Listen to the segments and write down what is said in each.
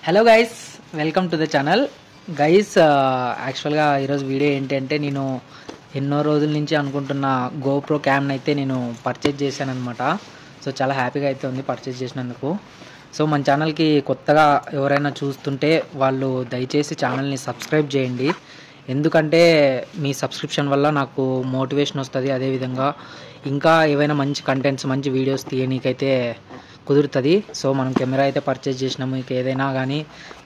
Hello guys, welcome to the channel. Guys, యాక్చువల్గా ఈరోజు video ఏంటంటే నేను ఎన్నో రోజుల నుంచి అనుకుంటున్న గోప్రో క్యామ్ని అయితే నేను పర్చేజ్ చేశాను అనమాట. సో చాలా హ్యాపీగా అయితే ఉంది పర్చేజ్ చేసినందుకు. సో మన ఛానల్కి కొత్తగా ఎవరైనా చూస్తుంటే వాళ్ళు దయచేసి ఛానల్ని సబ్స్క్రైబ్ చేయండి. ఎందుకంటే మీ సబ్స్క్రిప్షన్ వల్ల నాకు మోటివేషన్ వస్తుంది. అదేవిధంగా ఇంకా ఏవైనా మంచి కంటెంట్స్, మంచి వీడియోస్ తీయనీకైతే కుదురుతుంది. సో మనం కెమెరా అయితే పర్చేజ్ చేసినాము. మీకు ఏదైనా కానీ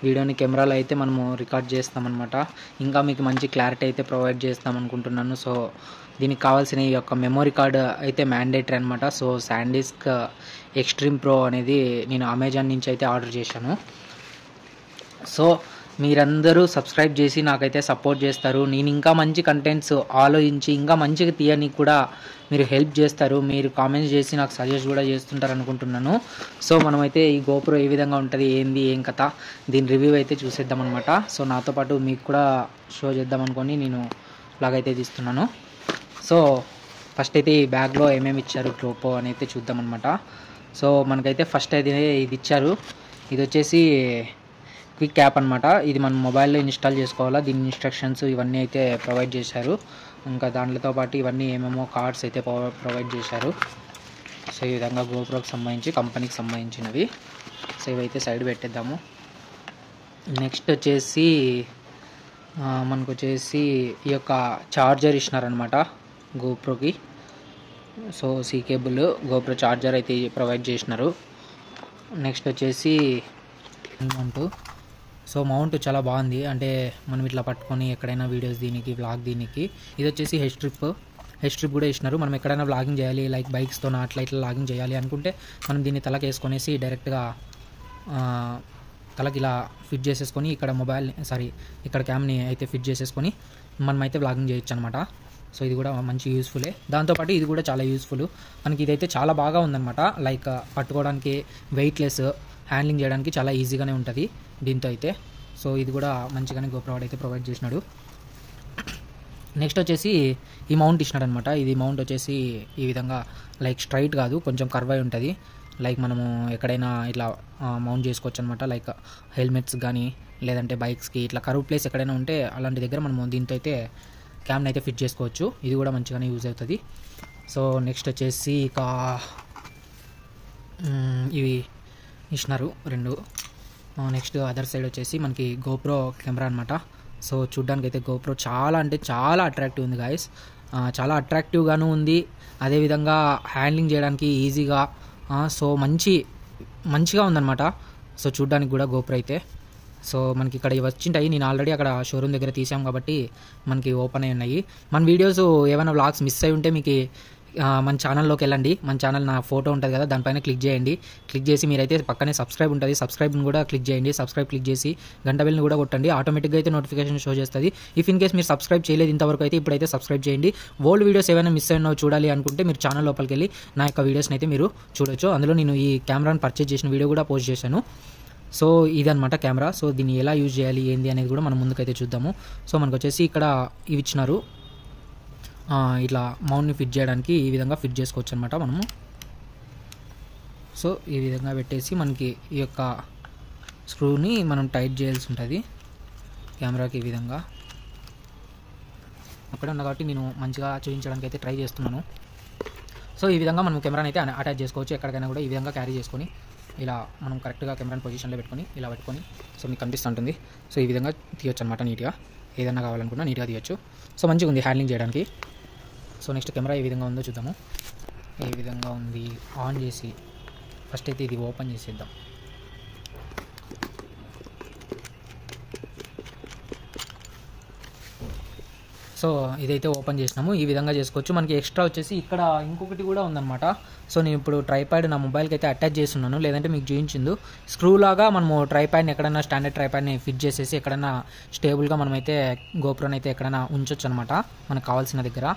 వీడియోని కెమెరాలో అయితే మనము రికార్డ్ చేస్తామన్నమాట. ఇంకా మీకు మంచి క్లారిటీ అయితే ప్రొవైడ్ చేస్తాం అనుకుంటున్నాను. సో దీనికి కావాల్సిన ఈ యొక్క మెమొరీ కార్డ్ అయితే మ్యాండేటరీ అనమాట. సో శాండిస్క్ ఎక్స్ట్రీమ్ ప్రో అనేది నేను అమెజాన్ నుంచి అయితే ఆర్డర్ చేశాను. సో మీరందరూ సబ్స్క్రైబ్ చేసి నాకైతే సపోర్ట్ చేస్తారు. నేను ఇంకా మంచి కంటెంట్స్ ఆలోచించి ఇంకా మంచిగా తీయడానికి కూడా మీరు హెల్ప్ చేస్తారు. మీరు కామెంట్స్ చేసి నాకు సజెస్ట్ కూడా చేస్తుంటారు అనుకుంటున్నాను. సో మనమైతే ఈ గోప్రో ఏ విధంగా ఉంటుంది, ఏంది, ఏం కథ, దీని రివ్యూ అయితే చూసేద్దాం అనమాట. సో నాతో పాటు మీకు కూడా షో చేద్దాం అనుకొని నేను లాగైతే తీస్తున్నాను. సో ఫస్ట్ అయితే ఈ బ్యాగ్లో ఏమేమి ఇచ్చారు గోప్రో అని అయితే చూద్దాం అనమాట. సో మనకైతే ఫస్ట్ అయితే ఇది ఇచ్చారు. ఇది వచ్చేసి క్విక్ యాప్ అనమాట. ఇది మన మొబైల్లో ఇన్స్టాల్ చేసుకోవాలా. దీని ఇన్స్ట్రక్షన్స్ ఇవన్నీ అయితే ప్రొవైడ్ చేశారు. ఇంకా దాంట్తో పాటు ఇవన్నీ ఏమేమో కార్డ్స్ అయితే ప్రొవైడ్ చేశారు. సో ఈ విధంగా గోప్రోకి సంబంధించి కంపెనీకి సంబంధించినవి. సో ఇవైతే సైడ్ పెట్టేద్దాము. నెక్స్ట్ వచ్చేసి మనకు వచ్చేసి ఈ యొక్క చార్జర్ ఇచ్చినారనమాట గోప్రోకి. So C cable GoPro charger అయితే ప్రొవైడ్ చేసినారు. నెక్స్ట్ వచ్చేసి మౌంట్ చాలా బాగుంది. అంటే మనం ఇట్లా పట్టుకొని ఎక్కడైనా వీడియోస్ దీనికి, వ్లాగ్ దీనికి. ఇది వచ్చేసి హెడ్ స్ట్రిప్ కూడా ఇచ్చినారు. మనం ఎక్కడైనా వ్లాగింగ్ చేయాలి, లైక్ బైక్స్తో అట్లా ఇట్లా వ్లాగింగ్ చేయాలి అనుకుంటే మనం దీన్ని తలకి వేసుకొనేసి డైరెక్ట్గా తలకి ఇలా ఫిట్ చేసేసుకొని ఇక్కడ క్యామ్ని అయితే ఫిట్ చేసేసుకొని మనమైతే వ్లాగింగ్ చేయొచ్చు అనమాట. సో ఇది కూడా మంచి యూస్ఫుల్లే. దాంతోపాటు ఇది కూడా చాలా యూస్ఫుల్. మనకి ఇదైతే చాలా బాగా ఉందన్నమాట. లైక్ పట్టుకోవడానికి వెయిట్లెస్, హ్యాండ్లింగ్ చేయడానికి చాలా ఈజీగానే ఉంటుంది దీంతో అయితే. సో ఇది కూడా మంచిగానే గోప్రో అయితే ప్రొవైడ్ చేసినాడు. నెక్స్ట్ వచ్చేసి ఈ మౌంట్ ఇచ్చినాడు అనమాట. ఇది మౌంట్ వచ్చేసి ఈ విధంగా లైక్ స్ట్రైట్ కాదు, కొంచెం కర్వ్ అయి ఉంటుంది. లైక్ మనము ఎక్కడైనా ఇట్లా మౌంట్ చేసుకోవచ్చు అనమాట. లైక్ హెల్మెట్స్ కానీ లేదంటే బైక్స్కి ఇట్లా కర్వ్ ప్లేస్ ఎక్కడైనా ఉంటే అలాంటి దగ్గర మనము దీంతో అయితే క్యామ్ని అయితే ఫిట్ చేసుకోవచ్చు. ఇది కూడా మంచిగానే యూజ్ అవుతుంది. సో నెక్స్ట్ వచ్చేసి ఇక ఇవి ఇచ్చినారు రెండు. నెక్స్ట్ అదర్ సైడ్ వచ్చేసి మనకి గోప్రో కెమెరా అనమాట. సో చూడ్డానికి అయితే గోప్రో చాలా అంటే చాలా అట్రాక్టివ్ ఉంది గాయస్. చాలా అట్రాక్టివ్గాను ఉంది. అదేవిధంగా హ్యాండ్లింగ్ చేయడానికి ఈజీగా, సో మంచిగా ఉందన్నమాట. సో చూడ్డానికి కూడా గోప్రో అయితే. సో మనకి ఇక్కడ వచ్చింటాయి. నేను ఆల్రెడీ అక్కడ షోరూమ్ దగ్గర తీసాం కాబట్టి మనకి ఓపెన్ అయి ఉన్నాయి. మన వీడియోస్ ఏమైనా వ్లాగ్స్ మిస్ అయి ఉంటే మీకు మన ఛానల్లోకి వెళ్ళండి. మన ఛానల్ నా ఫోటో ఉంటుంది కదా, దానిపైన క్లిక్ చేయండి. క్లిక్ చేసి మీరైతే పక్కనే సబ్స్క్రైబ్ ఉంటుంది, సబ్స్క్రైబ్ని కూడా క్లిక్ చేయండి. సబ్స్క్రైబ్ క్లిక్ చేసి గంట బెల్ని కూడా కొట్టండి. ఆటోమేటిక్గా అయితే నోటిఫికేషన్ షో చేస్తుంది. ఇఫ్ ఇన్ కేస్ మీరు సబ్స్క్రైబ్ చేయలేదు ఇంతవరకు అయితే ఇప్పుడైతే సబ్స్క్రైబ్ చేయండి. ఓల్డ్ వీడియోస్ ఏమైనా మిస్ అయినా చూడాలి అనుకుంటే మీరు ఛానల్ లోపలికి వెళ్ళి నా యొక్క వీడియోస్ని అయితే మీరు చూడొచ్చు. అందులో నేను ఈ కెమెరాని పర్చేజ్ చేసిన వీడియో కూడా పోస్ట్ చేశాను. సో ఇదనమాట కెమెరా. సో దీన్ని ఎలా యూజ్ చేయాలి ఏంది అనేది కూడా మనం ముందుకైతే చూద్దాము. సో మనకు వచ్చేసి ఇక్కడ ఇవి ఇచ్చినారు. ఇట్లా మౌంట్ని ఫిట్ చేయడానికి ఈ విధంగా ఫిట్ చేసుకోవచ్చు అనమాట మనము. సో ఈ విధంగా పెట్టేసి మనకి ఈ యొక్క స్క్రూని మనం టైట్ చేయాల్సి ఉంటుంది కెమెరాకి. ఈ విధంగా అక్కడే ఉన్నా కాబట్టి నేను మంచిగా చూపించడానికి అయితే ట్రై చేస్తున్నాను. సో ఈ విధంగా మనం కెమెరాని అయితే అటాచ్ చేసుకోవచ్చు. ఎక్కడికైనా కూడా ఈ విధంగా క్యారీ చేసుకొని ఇలా మనం కరెక్ట్గా కెమెరాని పొజిషన్లో పెట్టుకొని ఇలా పెట్టుకొని సో మీకు కనిపిస్తుంటుంది. సో ఈ విధంగా తీయొచ్చు అనమాట. నీట్గా ఏదైనా కావాలనుకున్నా నీట్గా తీయొచ్చు. సో మంచిగా ఉంది హ్యాండ్లింగ్ చేయడానికి. సో నెక్స్ట్ కెమెరా ఏ విధంగా ఉందో చూద్దాము. ఏ విధంగా ఉంది ఆన్ చేసి ఫస్ట్ అయితే ఇది ఓపెన్ చేసేద్దాం. సో ఇదైతే ఓపెన్ చేసినాము. ఈ విధంగా చేసుకోవచ్చు. మనకి ఎక్స్ట్రా వచ్చేసి ఇక్కడ ఇంకొకటి కూడా ఉందన్నమాట. సో నేను ఇప్పుడు ట్రైపాడ్ నా మొబైల్కి అయితే అటాచ్ చేస్తున్నాను, లేదంటే మీకు చూపించింది. స్క్రూ లాగా మనము ట్రైపాడ్ని ఎక్కడైనా స్టాండర్డ్ ట్రైపాడ్ని ఫిట్ చేసేసి ఎక్కడైనా స్టేబుల్గా మనమైతే గోప్రోని అయితే ఎక్కడైనా ఉంచొచ్చు అనమాట మనకు కావాల్సిన దగ్గర.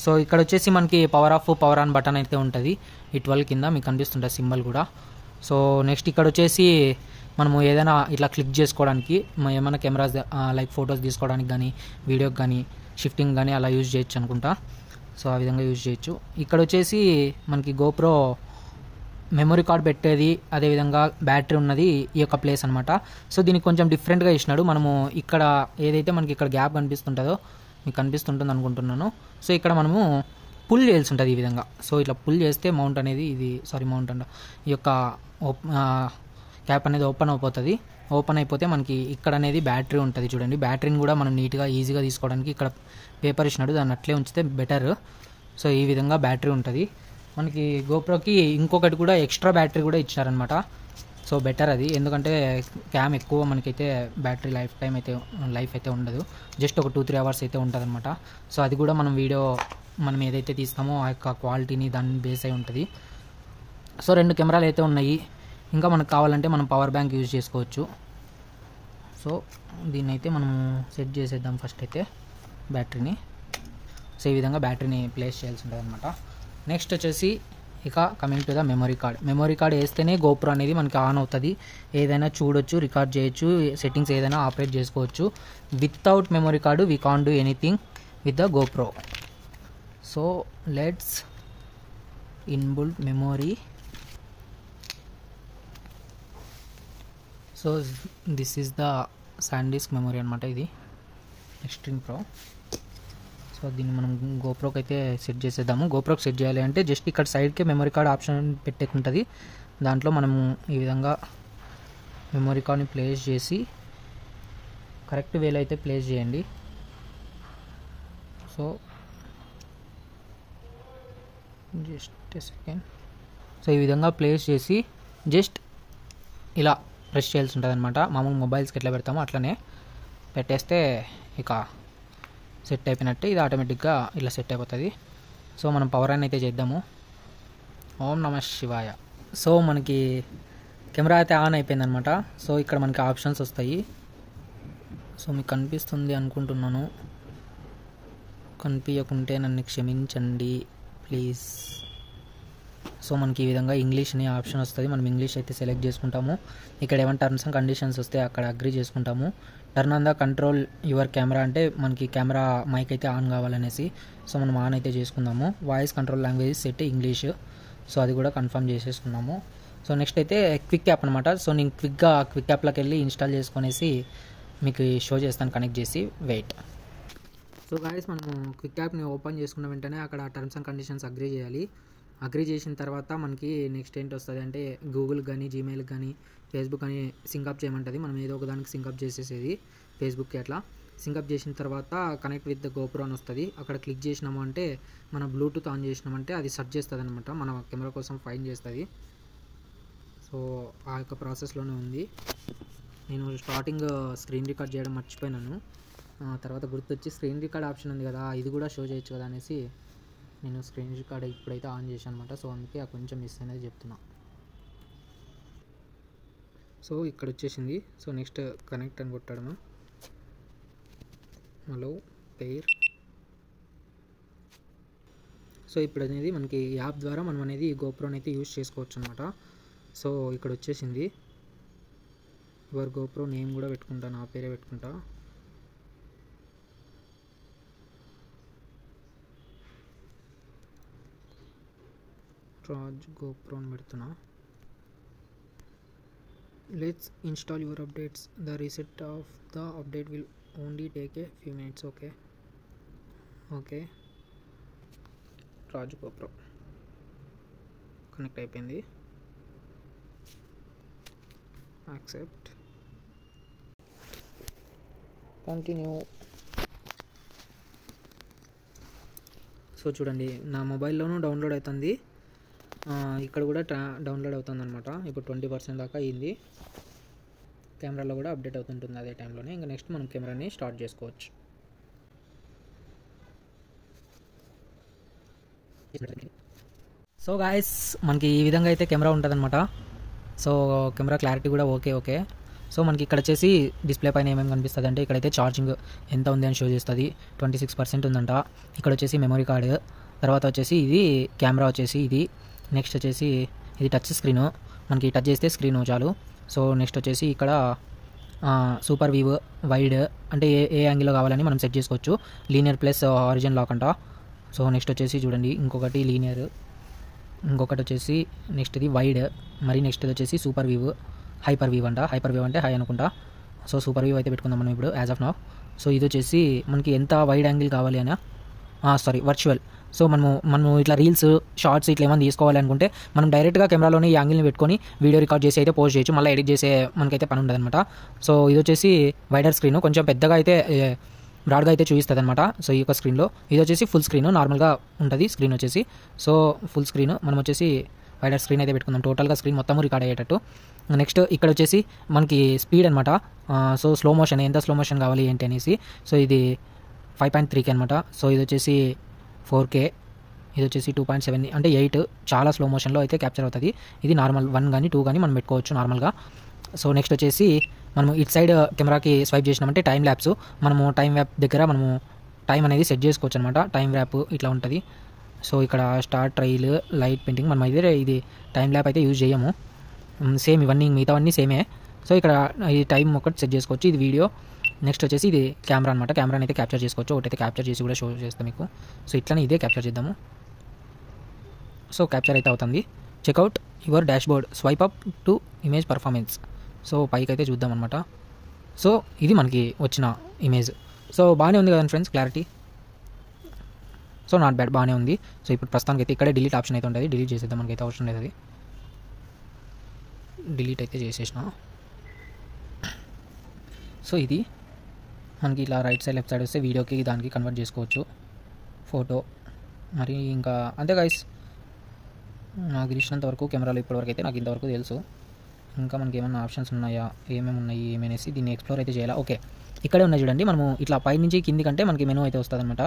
సో ఇక్కడ వచ్చేసి మనకి power of, power on button అయితే ఉంటుంది. ఈ 12 కింద మీకు కనిపిస్తుంటుంది సింబల్ కూడా. సో నెక్స్ట్ ఇక్కడ వచ్చేసి మనము ఏదైనా ఇట్లా క్లిక్ చేసుకోవడానికి ఏమైనా కెమెరాస్ లైక్ ఫొటోస్ తీసుకోవడానికి కానీ, వీడియోకి కానీ, షిఫ్టింగ్ కానీ అలా యూజ్ చేయొచ్చు అనుకుంటా. సో ఆ విధంగా యూజ్ చేయొచ్చు. ఇక్కడ వచ్చేసి మనకి గోప్రో మెమరీ కార్డ్ పెట్టేది, అదేవిధంగా బ్యాటరీ ఉన్నది ఈ యొక్క ప్లేస్ అనమాట. సో దీనికి కొంచెం డిఫరెంట్గా ఇచ్చినాడు. మనము ఇక్కడ ఏదైతే మనకి ఇక్కడ గ్యాప్ కనిపిస్తుంటుందో, మీకు కనిపిస్తుంటుంది అనుకుంటున్నాను. సో ఇక్కడ మనము పుల్ చేయాల్సి ఉంటుంది ఈ విధంగా. సో ఇట్లా పుల్ చేస్తే మౌంట్ అనేది మౌంట్ అంట ఈ యొక్క క్యాప్ అనేది ఓపెన్ అయిపోతుంది. ఓపెన్ అయిపోతే మనకి ఇక్కడ అనేది బ్యాటరీ ఉంటుంది. చూడండి, బ్యాటరీని కూడా మనం నీట్గా ఈజీగా తీసుకోవడానికి ఇక్కడ పేపర్ ఇచ్చినాడు, దాన్ని అట్లే ఉంచితే బెటర్. సో ఈ విధంగా బ్యాటరీ ఉంటుంది మనకి. గోప్రోకి ఇంకొకటి కూడా ఎక్స్ట్రా బ్యాటరీ కూడా ఇచ్చారనమాట. సో బెటర్ అది, ఎందుకంటే క్యామ్ ఎక్కువ మనకైతే బ్యాటరీ లైఫ్ అయితే ఉండదు. జస్ట్ ఒక 2-3 అవర్స్ అయితే ఉంటుంది అనమాట. సో అది కూడా మనం ఏదైతే తీస్తామో ఆ యొక్క క్వాలిటీని దాన్ని బేస్ అయి ఉంటుంది. సో 2 కెమెరాలు అయితే ఉన్నాయి. ఇంకా మనకు కావాలంటే మనం పవర్ బ్యాంక్ యూజ్ చేసుకోవచ్చు. సో దీన్ని అయితే మనం సెట్ చేసేద్దాం ఫస్ట్ అయితే బ్యాటరీని. సో ఈ విధంగా బ్యాటరీని ప్లేస్ చేయాల్సి ఉంటుంది అనమాట. నెక్స్ట్ వచ్చేసి ఇక coming to the memory card వేస్తేనే గోప్రో అనేది మనకి ఆన్ అవుతుంది. ఏదైనా చూడొచ్చు, రికార్డ్ చేయొచ్చు, సెట్టింగ్స్ ఏదైనా ఆపరేట్ చేసుకోవచ్చు. Without memory card we can't do anything with the GoPro. So let's inbuilt memory. So this is the SanDisk memory అనమాట, ఇది ఎక్స్ట్రీమ్ ప్రో. సో దీన్ని మనం గోప్రోకి అయితే సెట్ చేసేద్దాము. గోప్రోకి సెట్ చేయాలి అంటే జస్ట్ ఇక్కడ సైడ్కే మెమరీ కార్డ్ ఆప్షన్ పెట్టేకుంటుంది. దాంట్లో మనము ఈ విధంగా మెమరీ కార్డ్ని ప్లేస్ చేసి కరెక్ట్ వేలో అయితే ప్లేస్ చేయండి. So just second. సో ఈ విధంగా ప్లేస్ చేసి జస్ట్ ఇలా ప్రెస్ చేయాల్సి ఉంటుంది అనమాట. మామూలు మొబైల్స్కి ఎట్లా పెడతామో అట్లనే పెట్టేస్తే ఇక సెట్ అయిపోయినట్టే. ఇది ఆటోమేటిక్గా ఇలా సెట్ అయిపోతుంది. సో మనం పవర్ ఆన్ అయితే చేద్దాము. ఓం నమ శివాయ. సో మనకి కెమెరా అయితే ఆన్ అయిపోయిందనమాట. సో ఇక్కడ మనకి ఆప్షన్స్ వస్తాయి. సో మీకు కనిపిస్తుంది అనుకుంటున్నాను, కనిపించకుంటే నన్ను క్షమించండి ప్లీజ్. సో మనకి ఈ విధంగా ఇంగ్లీష్ అనే ఆప్షన్ వస్తుంది. మనం ఇంగ్లీష్ అయితే సెలెక్ట్ చేసుకుంటాము. ఇక్కడ ఏమైనా టర్మ్స్ అండ్ కండిషన్స్ వస్తే అక్కడ అగ్రీ చేసుకుంటాము. Turn on the control your camera అంటే మనకి కెమెరా మైక్ అయితే ఆన్ కావాలనేసి. సో మనం ఆన్ అయితే చేసుకుందాము. Voice control language set English. So అది కూడా కన్ఫర్మ్ చేసేసుకున్నాము. సో నెక్స్ట్ అయితే క్విక్ యాప్ అనమాట. సో నేను క్విక్ యాప్లోకి వెళ్ళి ఇన్స్టాల్ చేసుకునేసి మీకు షో చేస్తాను కనెక్ట్ చేసి. వెయిట్. సో గాయస్, మనము క్విక్ యాప్ని ఓపెన్ చేసుకున్న వెంటనే అక్కడ టర్మ్స్ అండ్ కండిషన్స్ అగ్రీ చేయాలి. అగ్రీ చేసిన తర్వాత మనకి నెక్స్ట్ ఏంటి వస్తుంది అంటే గూగుల్ కానీ, జీమెయిల్కి కానీ, ఫేస్బుక్ కానీ సింకప్ చేయమంటుంది. మనం ఏదో ఒక దానికి సింకప్ చేసేసేది, ఫేస్బుక్కి అట్లా సింకప్ చేసిన తర్వాత కనెక్ట్ విత్ ద గోప్రో అని వస్తుంది. అక్కడ క్లిక్ చేసినాము అంటే మన బ్లూటూత్ ఆన్ చేసినామంటే అది సెర్చ్ చేస్తుంది అనమాట, మన కెమెరా కోసం ఫైండ్ చేస్తుంది. సో ఆ యొక్క ప్రాసెస్లోనే ఉంది. నేను స్టార్టింగ్ స్క్రీన్ రికార్డ్ చేయడం మర్చిపోయినాను. తర్వాత గుర్తొచ్చి స్క్రీన్ రికార్డ్ ఆప్షన్ ఉంది కదా, ఇది కూడా షో చేయొచ్చు కదా అనేసి నేను స్క్రీన్ రికార్డ్ ఇప్పుడైతే ఆన్ చేశాను అనమాట. సో అందుకే ఆ కొంచెం మిస్ అనేది చెప్తున్నా. సో ఇక్కడ వచ్చేసింది. సో నెక్స్ట్ కనెక్ట్ అని కొట్టాడము. Hello pair. సో ఇప్పుడు అనేది మనకి యాప్ ద్వారా మనం అనేది గోప్రోని అయితే యూజ్ చేసుకోవచ్చు అనమాట. సో ఇక్కడ వచ్చేసింది. యువర్ గోప్రో నేమ్ కూడా పెట్టుకుంటా, నా పేరే పెట్టుకుంటా. రాజ్ గోప్రో అని పెడుతున్నా. Let's install your updates. The reset of the update will only take a few minutes. Okay Raj GoPro connect అయిపోయింది. Accept, continue. సో చూడండి, నా మొబైల్లోనూ డౌన్లోడ్ అవుతుంది, ఇక్కడ కూడా డౌన్లోడ్ అవుతుంది అనమాట. ఇప్పుడు 20% దాకా అయింది. కెమెరాలో కూడా అప్డేట్ అవుతుంటుంది అదే టైంలోనే. ఇంకా నెక్స్ట్ మనం కెమెరాని స్టార్ట్ చేసుకోవచ్చు. సో గాయస్, మనకి ఈ విధంగా అయితే కెమెరా ఉంటుంది అనమాట. సో కెమెరా క్లారిటీ కూడా ఓకే. సో మనకి ఇక్కడ వచ్చేసి డిస్ప్లే పైన ఏమేమి కనిపిస్తుంది అంటే ఇక్కడైతే ఛార్జింగ్ ఎంత ఉంది అని షో చేస్తుంది. 26% ఉందంట. ఇక్కడ వచ్చేసి మెమరీ కార్డ్, తర్వాత వచ్చేసి ఇది కెమెరా వచ్చేసి ఇది. నెక్స్ట్ వచ్చేసి ఇది టచ్ స్క్రీను, మనకి టచ్ చేస్తే స్క్రీన్ చాలు. సో నెక్స్ట్ వచ్చేసి ఇక్కడ సూపర్ వీవ్ వైడ్ అంటే ఏ యాంగిల్లో కావాలని మనం సెట్ చేసుకోవచ్చు. లీనియర్ ప్లస్ ఆరిజిన్ లాక్ అంట. సో నెక్స్ట్ వచ్చేసి చూడండి ఇంకొకటి లీనియర్ ఇంకొకటి వచ్చేసి నెక్స్ట్ది వైడ్, మరి నెక్స్ట్ వచ్చేసి సూపర్ వీవ్, హైపర్ వీవ్ అంట. హైపర్ వీవ్ అంటే హై అనుకుంటా. సో సూపర్ వీవ్ అయితే పెట్టుకుందాం మనం ఇప్పుడు యాజ్ ఆఫ్ నౌ. సో ఇది వచ్చేసి మనకి ఎంత వైడ్ యాంగిల్ కావాలి అని, సారీ వర్చువల్. సో మనము ఇట్లా రీల్స్ షార్ట్స్ ఇట్లా ఏమైనా తీసుకోవాలి అనుకుంటే మనం డైరెక్ట్గా కెమెరాలోనే ఈ యాంగిల్ని పెట్టుకొని వీడియో రికార్డ్ చేసి అయితే పోస్ట్ చేయొచ్చు, మళ్ళీ ఎడిట్ చేసే మనకైతే పని ఉండదు అనమాట. సో ఇది వచ్చేసి వైడర్ స్క్రీన్, కొంచెం పెద్దగా అయితే బ్రాడ్గా అయితే చూపిస్తుంది అనమాట. సో ఈ యొక్క స్క్రీన్లో ఇది వచ్చేసి ఫుల్ స్క్రీన్ నార్మల్గా ఉంటుంది స్క్రీన్ వచ్చేసి. సో ఫుల్ స్క్రీన్ మనం వచ్చేసి వైడర్ స్క్రీన్ అయితే పెట్టుకుందాం, టోటల్గా స్క్రీన్ మొత్తం రికార్డ్ అయ్యేటట్టు. నెక్స్ట్ ఇక్కడ వచ్చేసి మనకి స్పీడ్ అనమాట. సో స్లో మోషన్, ఎంత స్లో మోషన్ కావాలి ఏంటి అనేసి. సో ఇది 5.3K అనమాట. సో ఇది వచ్చేసి 4K, ఇది వచ్చేసి 2.7, అంటే 8, చాలా స్లో మోషన్లో అయితే క్యాప్చర్ అవుతుంది. ఇది నార్మల్ 1 కానీ 2 కానీ మనం పెట్టుకోవచ్చు నార్మల్గా. సో నెక్స్ట్ వచ్చేసి మనము ఇటు సైడ్ కెమెరాకి స్వైప్ చేసినామంటే టైం ల్యాప్స్, మనము టైం ల్యాప్ దగ్గర మనము టైం అనేది సెట్ చేసుకోవచ్చు అనమాట. టైం ల్యాప్ ఇట్లా ఉంటుంది. సో ఇక్కడ స్టార్ట్, ట్రైల్, లైట్, పెయింటింగ్, మనం అయితే ఇది టైం ల్యాప్ అయితే యూజ్ చేయము. సేమ్ ఇవన్నీ మిగతావన్నీ సేమే. సో ఇక్కడ ఈ టైం ఒకటి సెట్ చేసుకోవచ్చు. ఇది వీడియో. నెక్స్ట్ వచ్చేసి ఇది కెమెరా అనమాట. కెమెరాని అయితే క్యాప్చర్ చేసుకోవచ్చు. ఒకటైతే క్యాప్చర్ చేసి కూడా షో చేస్తాం మీకు. సో ఇట్లానే ఇదే క్యాప్చర్ చేద్దాము. సో క్యాప్చర్ అయితే అవుతుంది. Check out your dashboard, swipe up to image performance. So పైకి అయితే చూద్దాం అనమాట. సో ఇది మనకి వచ్చిన ఇమేజ్. సో బాగానే ఉంది కదా friends, clarity. So not bad, బాగానే ఉంది. సో ఇప్పుడు ప్రస్తుతానికి అయితే ఇక్కడే డిలీట్ ఆప్షన్ అయితే ఉంటుంది, డిలీట్ చేసేద్దాం, మనకైతే అవసరం లేదు అది. డిలీట్ అయితే చేసేసిన. సో ఇది మనకి ఇలా రైట్ సైడ్ లెఫ్ట్ సైడ్ వస్తే వీడియోకి దానికి కన్వర్ట్ చేసుకోవచ్చు, ఫోటో. మరి ఇంకా అంతే గైస్, నాకు తెలిసినంత వరకు కెమెరాలో ఇప్పటివరకు అయితే నాకు ఇంతవరకు తెలుసు. ఇంకా మనకి ఏమైనా ఆప్షన్స్ ఉన్నాయా, ఏమేమి ఉన్నాయి ఏమనేసి దీన్ని ఎక్స్ప్లోర్ అయితే చేయాలా. ఓకే, ఇక్కడే ఉన్నాయి చూడండి. మనము ఇట్లా పై నుంచి కింది కంటే మనకి మెనూ అయితే వస్తుంది అనమాట.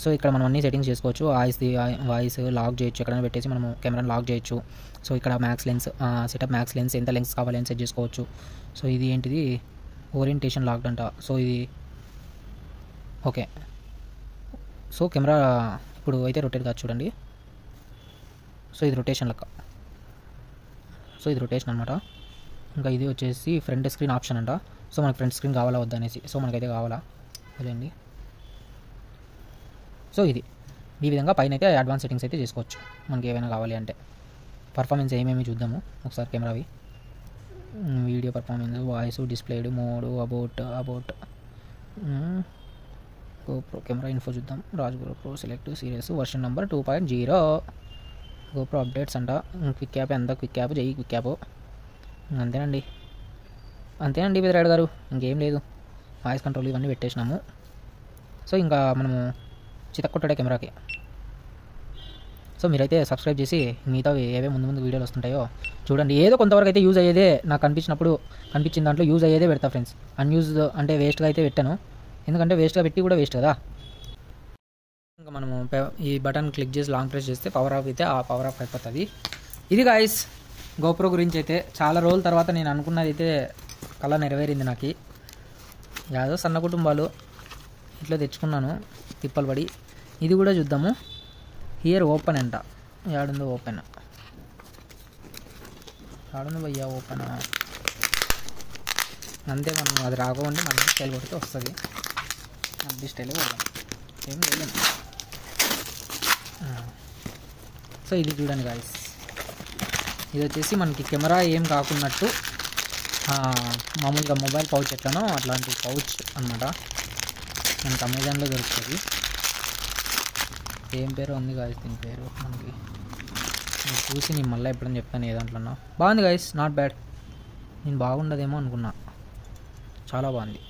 సో ఇక్కడ మనం అన్ని సెట్టింగ్స్ చేసుకోవచ్చు. వాయిస్ లాక్ చేయొచ్చు, ఎక్కడైనా పెట్టేసి మనము కెమెరాని లాక్ చేయొచ్చు. సో ఇక్కడ max lens, setup max lens, ఎంత లెన్స్ కావాలి అని సెట్ చేసుకోవచ్చు. సో ఇది ఏంటిది, ఓరియంటేషన్ లాక్డ్ అంట. సో ఇది ఓకే. సో కెమెరా ఇప్పుడు అయితే రొటేట్ కాదు చూడండి. సో ఇది రొటేషన్ లెక్క. సో ఇది రొటేషన్ అనమాట. ఇంకా ఇది వచ్చేసి ఫ్రంట్ స్క్రీన్ ఆప్షన్ అంట. సో మనకి ఫ్రంట్ స్క్రీన్ కావాలా వద్దా అనేసి. సో మనకైతే కావాలా అదండి. సో ఇది ఈ విధంగా పైన అయితే అడ్వాన్స్ సెట్టింగ్స్ అయితే చేసుకోవచ్చు మనకి ఏమైనా కావాలి అంటే. పర్ఫార్మెన్స్ ఏమేమి చూద్దాము ఒకసారి కెమెరావి. Video performance, voice, displayed, mode, about GoPro camera info చూద్దాం. Raj GoPro select series version number 2.0. GoPro updates అంట. క్విక్ యాప్, ఎంత క్విక్ యాప్ చెయ్యి, క్విక్ యాప్. అంతేనండి బిదరాడు గారు, ఇంకేం లేదు. వాయిస్ కంట్రోల్ ఇవన్నీ పెట్టేసినాము. సో ఇంకా మనము చితక్కొట్టాడే కెమెరాకి. సో మీరైతే సబ్స్క్రైబ్ చేసి మిగతా ఏవే ముందు వీడియోలు వస్తుంటాయో చూడండి. ఏదో కొంతవరకు అయితే యూజ్ అయ్యేదే నాకు కనిపించిన దాంట్లో యూజ్ అయ్యేదే పెడతా ఫ్రెండ్స్. అన్యూజ్ అంటే వేస్ట్గా అయితే పెట్టాను, ఎందుకంటే వేస్ట్గా పెట్టి కూడా వేస్ట్ కదా. ఇంకా మనము ఈ బటన్ క్లిక్ చేసి లాంగ్ ప్రెస్ చేస్తే పవర్ ఆఫ్ అయితే ఆ పవర్ ఆఫ్ అయిపోతుంది. ఇది గాయస్ గోప్రో గురించి అయితే చాలా రోజుల తర్వాత నేను అనుకున్నది అయితే కళ నెరవేరింది నాకు. యాదో సన్న కుటుంబాలు ఇట్లా తెచ్చుకున్నాను తిప్పలు పడి. ఇది కూడా చూద్దాము. హియర్ ఓపెన్ అంట. యాడుందో ఓపెన్, యాడుందో భయ్యా ఓపెన్. అంతే, మనం అది రాకపోతే మన స్టైల్ కొడితే వస్తుంది. అది స్టైలే కొడదాం, ఏం లేదు. సో ఇది చూడండి గాయస్, ఇది వచ్చేసి మనకి కెమెరా ఏం కాకున్నట్టు మామూలుగా మొబైల్ పౌచ్ ఎట్లనో అట్లాంటి పౌచ్ అనమాట. మనకి అమెజాన్లో దొరుకుతుంది. ఏం పేరు ఉంది గాయస్ దీని పేరు, మనకి చూసి నేను మళ్ళీ ఎప్పుడని చెప్తాను ఏ దాంట్లో. బాగుంది గాయస్, నాట్ బ్యాడ్. నేను బాగుండదేమో అనుకున్నా, చాలా బాగుంది,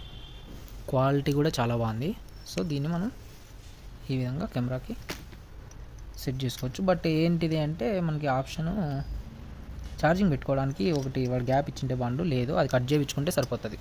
క్వాలిటీ కూడా చాలా బాగుంది. సో దీన్ని మనం ఈ విధంగా కెమెరాకి సెట్ చేసుకోవచ్చు. బట్ ఏంటిది అంటే మనకి ఆప్షను ఛార్జింగ్ పెట్టుకోవడానికి ఒకటి వాడు గ్యాప్ ఇచ్చింటే బాగుండు, లేదు అది కట్ చేయించుకుంటే సరిపోతుంది.